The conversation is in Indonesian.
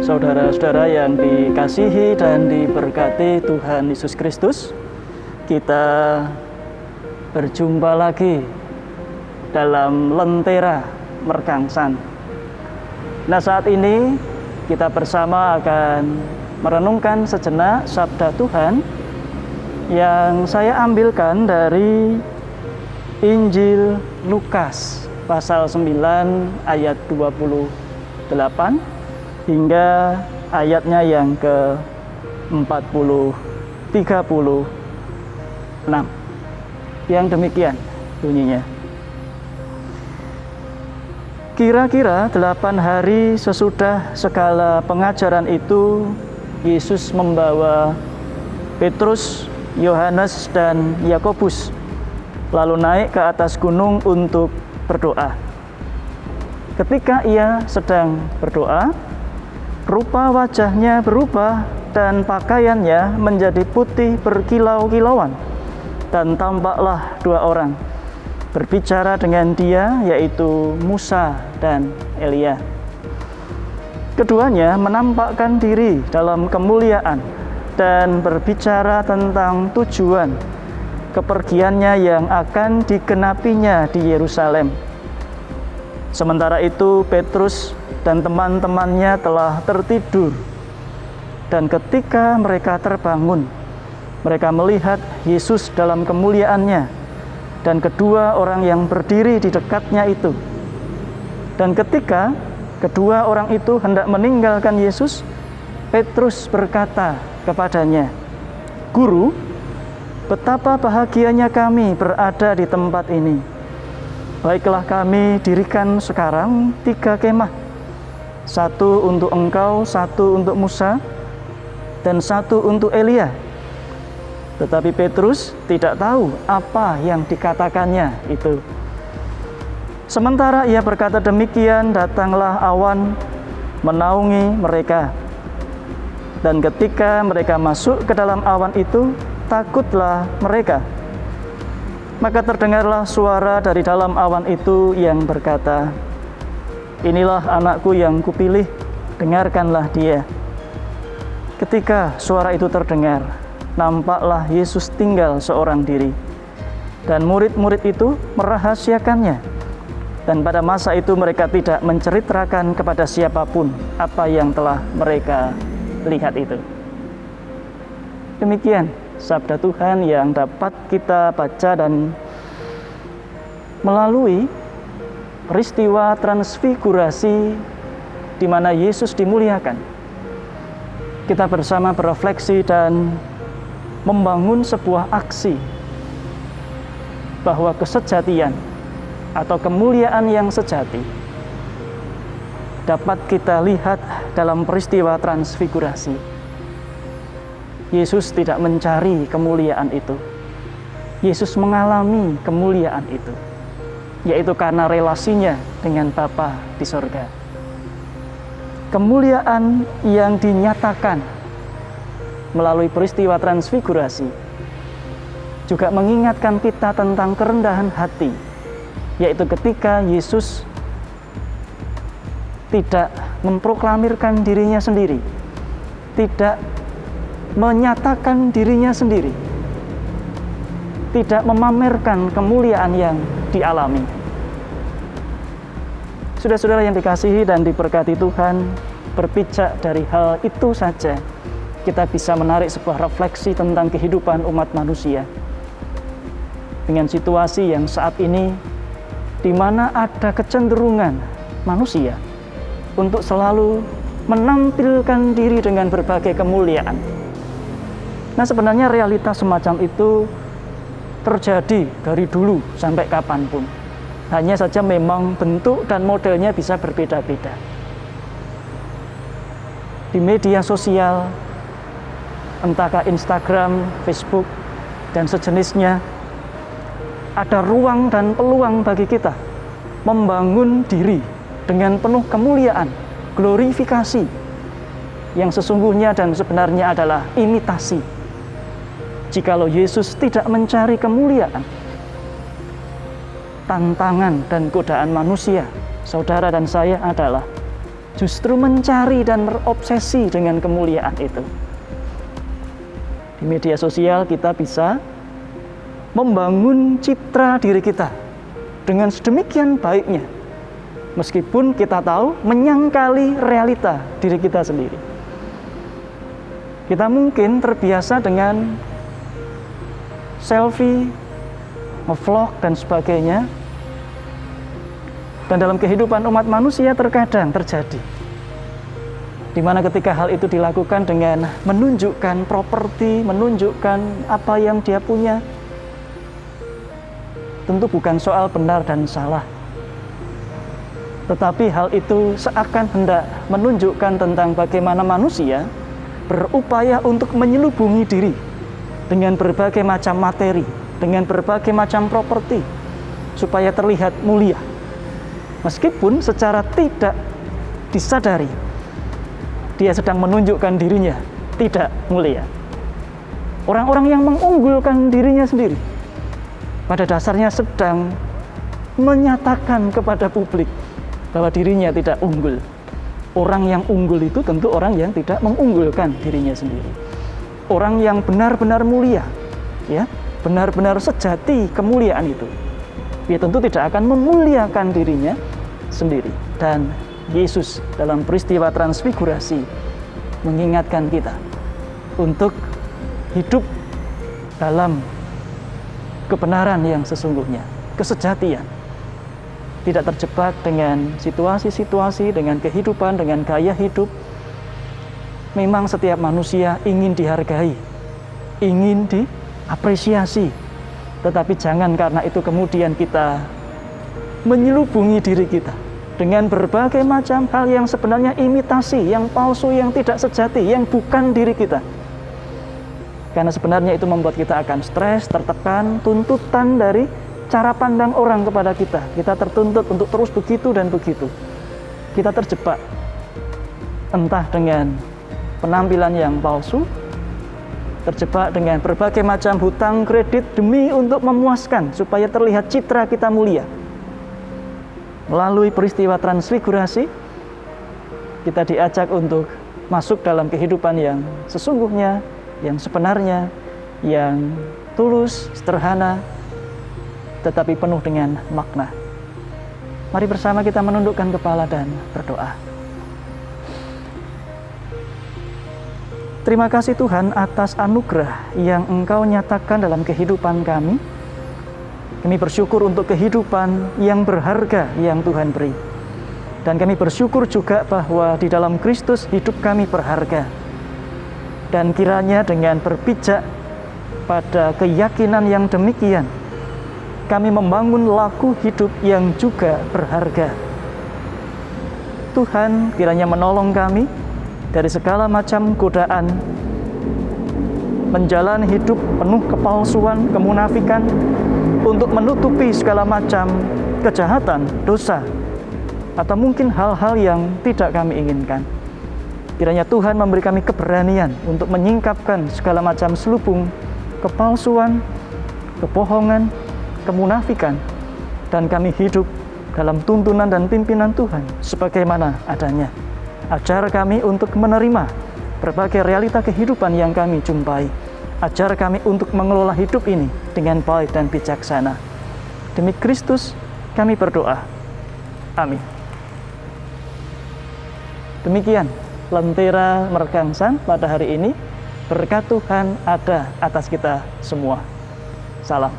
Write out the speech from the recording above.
Saudara-saudara yang dikasihi dan diberkati Tuhan Yesus Kristus, kita berjumpa lagi dalam Lentera Mergangsan. Nah, saat ini kita bersama akan merenungkan sejenak sabda Tuhan yang saya ambilkan dari Injil Lukas pasal 9 ayat 28 hingga ayatnya yang ke-36. Yang demikian bunyinya. Kira-kira 8 hari sesudah segala pengajaran itu, Yesus membawa Petrus, Yohanes, dan Yakobus lalu naik ke atas gunung untuk berdoa. Ketika ia sedang berdoa, rupa wajahnya berubah dan pakaiannya menjadi putih berkilau-kilauan, dan tampaklah 2 orang berbicara dengan dia, yaitu Musa dan Elia. Keduanya menampakkan diri dalam kemuliaan dan berbicara tentang tujuan kepergiannya yang akan digenapinya di Yerusalem. Sementara itu Petrus dan teman-temannya telah tertidur, dan ketika mereka terbangun, mereka melihat Yesus dalam kemuliaannya dan kedua orang yang berdiri di dekatnya itu. Dan ketika kedua orang itu hendak meninggalkan Yesus, Petrus berkata kepadanya, "Guru, betapa bahagianya kami berada di tempat ini. Baiklah, kami dirikan sekarang 3 kemah, 1 untuk engkau, 1 untuk Musa, dan 1 untuk Elia." Tetapi Petrus tidak tahu apa yang dikatakannya itu. Sementara ia berkata demikian, datanglah awan menaungi mereka. Dan ketika mereka masuk ke dalam awan itu, takutlah mereka. Maka terdengarlah suara dari dalam awan itu yang berkata, "Inilah anakku yang kupilih, dengarkanlah dia." Ketika suara itu terdengar, nampaklah Yesus tinggal seorang diri, dan murid-murid itu merahasiakannya. Dan pada masa itu mereka tidak menceritakan kepada siapapun apa yang telah mereka lihat itu. Demikian sabda Tuhan yang dapat kita baca, dan melalui peristiwa transfigurasi di mana Yesus dimuliakan, kita bersama berefleksi dan membangun sebuah aksi bahwa kesejatian atau kemuliaan yang sejati dapat kita lihat dalam peristiwa transfigurasi. Yesus tidak mencari kemuliaan itu. Yesus mengalami kemuliaan itu, yaitu karena relasinya dengan Bapa di sorga. Kemuliaan yang dinyatakan melalui peristiwa transfigurasi juga mengingatkan kita tentang kerendahan hati, yaitu ketika Yesus tidak memproklamirkan dirinya sendiri, tidak menyatakan dirinya sendiri, tidak memamerkan kemuliaan yang dialami. Saudara-saudara yang dikasihi dan diberkati Tuhan, berpijak dari hal itu saja, kita bisa menarik sebuah refleksi tentang kehidupan umat manusia. Dengan situasi yang saat ini, di mana ada kecenderungan manusia untuk selalu menampilkan diri dengan berbagai kemuliaan. Nah, sebenarnya realitas semacam itu terjadi dari dulu sampai kapanpun. Hanya saja memang bentuk dan modelnya bisa berbeda-beda. Di media sosial, entahkah Instagram, Facebook, dan sejenisnya, ada ruang dan peluang bagi kita membangun diri dengan penuh kemuliaan, glorifikasi, yang sesungguhnya dan sebenarnya adalah imitasi. Jikalau Yesus tidak mencari kemuliaan, tantangan dan godaan manusia, saudara dan saya, adalah justru mencari dan berobsesi dengan kemuliaan itu. Di media sosial kita bisa membangun citra diri kita dengan sedemikian baiknya, meskipun kita tahu menyangkali realita diri kita sendiri. Kita mungkin terbiasa dengan selfie, nge-vlog, dan sebagainya. Dan dalam kehidupan umat manusia terkadang terjadi, di mana ketika hal itu dilakukan dengan menunjukkan properti, menunjukkan apa yang dia punya, tentu bukan soal benar dan salah, tetapi hal itu seakan hendak menunjukkan tentang bagaimana manusia berupaya untuk menyelubungi diri dengan berbagai macam materi, dengan berbagai macam properti, supaya terlihat mulia, meskipun secara tidak disadari dia sedang menunjukkan dirinya tidak mulia. Orang-orang yang mengunggulkan dirinya sendiri pada dasarnya sedang menyatakan kepada publik bahwa dirinya tidak unggul. Orang yang unggul itu tentu orang yang tidak mengunggulkan dirinya sendiri. Orang yang benar-benar mulia, ya, benar-benar sejati kemuliaan itu, dia tentu tidak akan memuliakan dirinya sendiri. Dan Yesus dalam peristiwa transfigurasi mengingatkan kita untuk hidup dalam kebenaran yang sesungguhnya, kesejatian. Tidak terjebak dengan situasi-situasi, dengan kehidupan, dengan gaya hidup. Memang setiap manusia ingin dihargai, ingin diapresiasi. Tetapi jangan karena itu kemudian kita menyelubungi diri kita dengan berbagai macam hal yang sebenarnya imitasi, yang palsu, yang tidak sejati, yang bukan diri kita. Karena sebenarnya itu membuat kita akan stres, tertekan, tuntutan dari cara pandang orang kepada kita. Kita tertuntut untuk terus begitu dan begitu. Kita terjebak entah dengan penampilan yang palsu, terjebak dengan berbagai macam hutang kredit demi untuk memuaskan supaya terlihat citra kita mulia. Melalui peristiwa transfigurasi, kita diajak untuk masuk dalam kehidupan yang sesungguhnya, yang sebenarnya, yang tulus, sederhana, tetapi penuh dengan makna. Mari bersama kita menundukkan kepala dan berdoa. Terima kasih Tuhan atas anugerah yang Engkau nyatakan dalam kehidupan kami. Kami bersyukur untuk kehidupan yang berharga yang Tuhan beri. Dan kami bersyukur juga bahwa di dalam Kristus hidup kami berharga. Dan kiranya dengan berpijak pada keyakinan yang demikian, kami membangun laku hidup yang juga berharga. Tuhan kiranya menolong kami dari segala macam godaan, menjalani hidup penuh kepalsuan, kemunafikan, untuk menutupi segala macam kejahatan, dosa, atau mungkin hal-hal yang tidak kami inginkan. Kiranya Tuhan memberi kami keberanian untuk menyingkapkan segala macam selubung kepalsuan, kebohongan, kemunafikan, dan kami hidup dalam tuntunan dan pimpinan Tuhan sebagaimana adanya. Ajar kami untuk menerima berbagai realita kehidupan yang kami jumpai. Ajar kami untuk mengelola hidup ini dengan baik dan bijaksana. Demi Kristus kami berdoa. Amin. Demikian Lentera Mergangsan pada hari ini. Berkat Tuhan ada atas kita semua. Salam.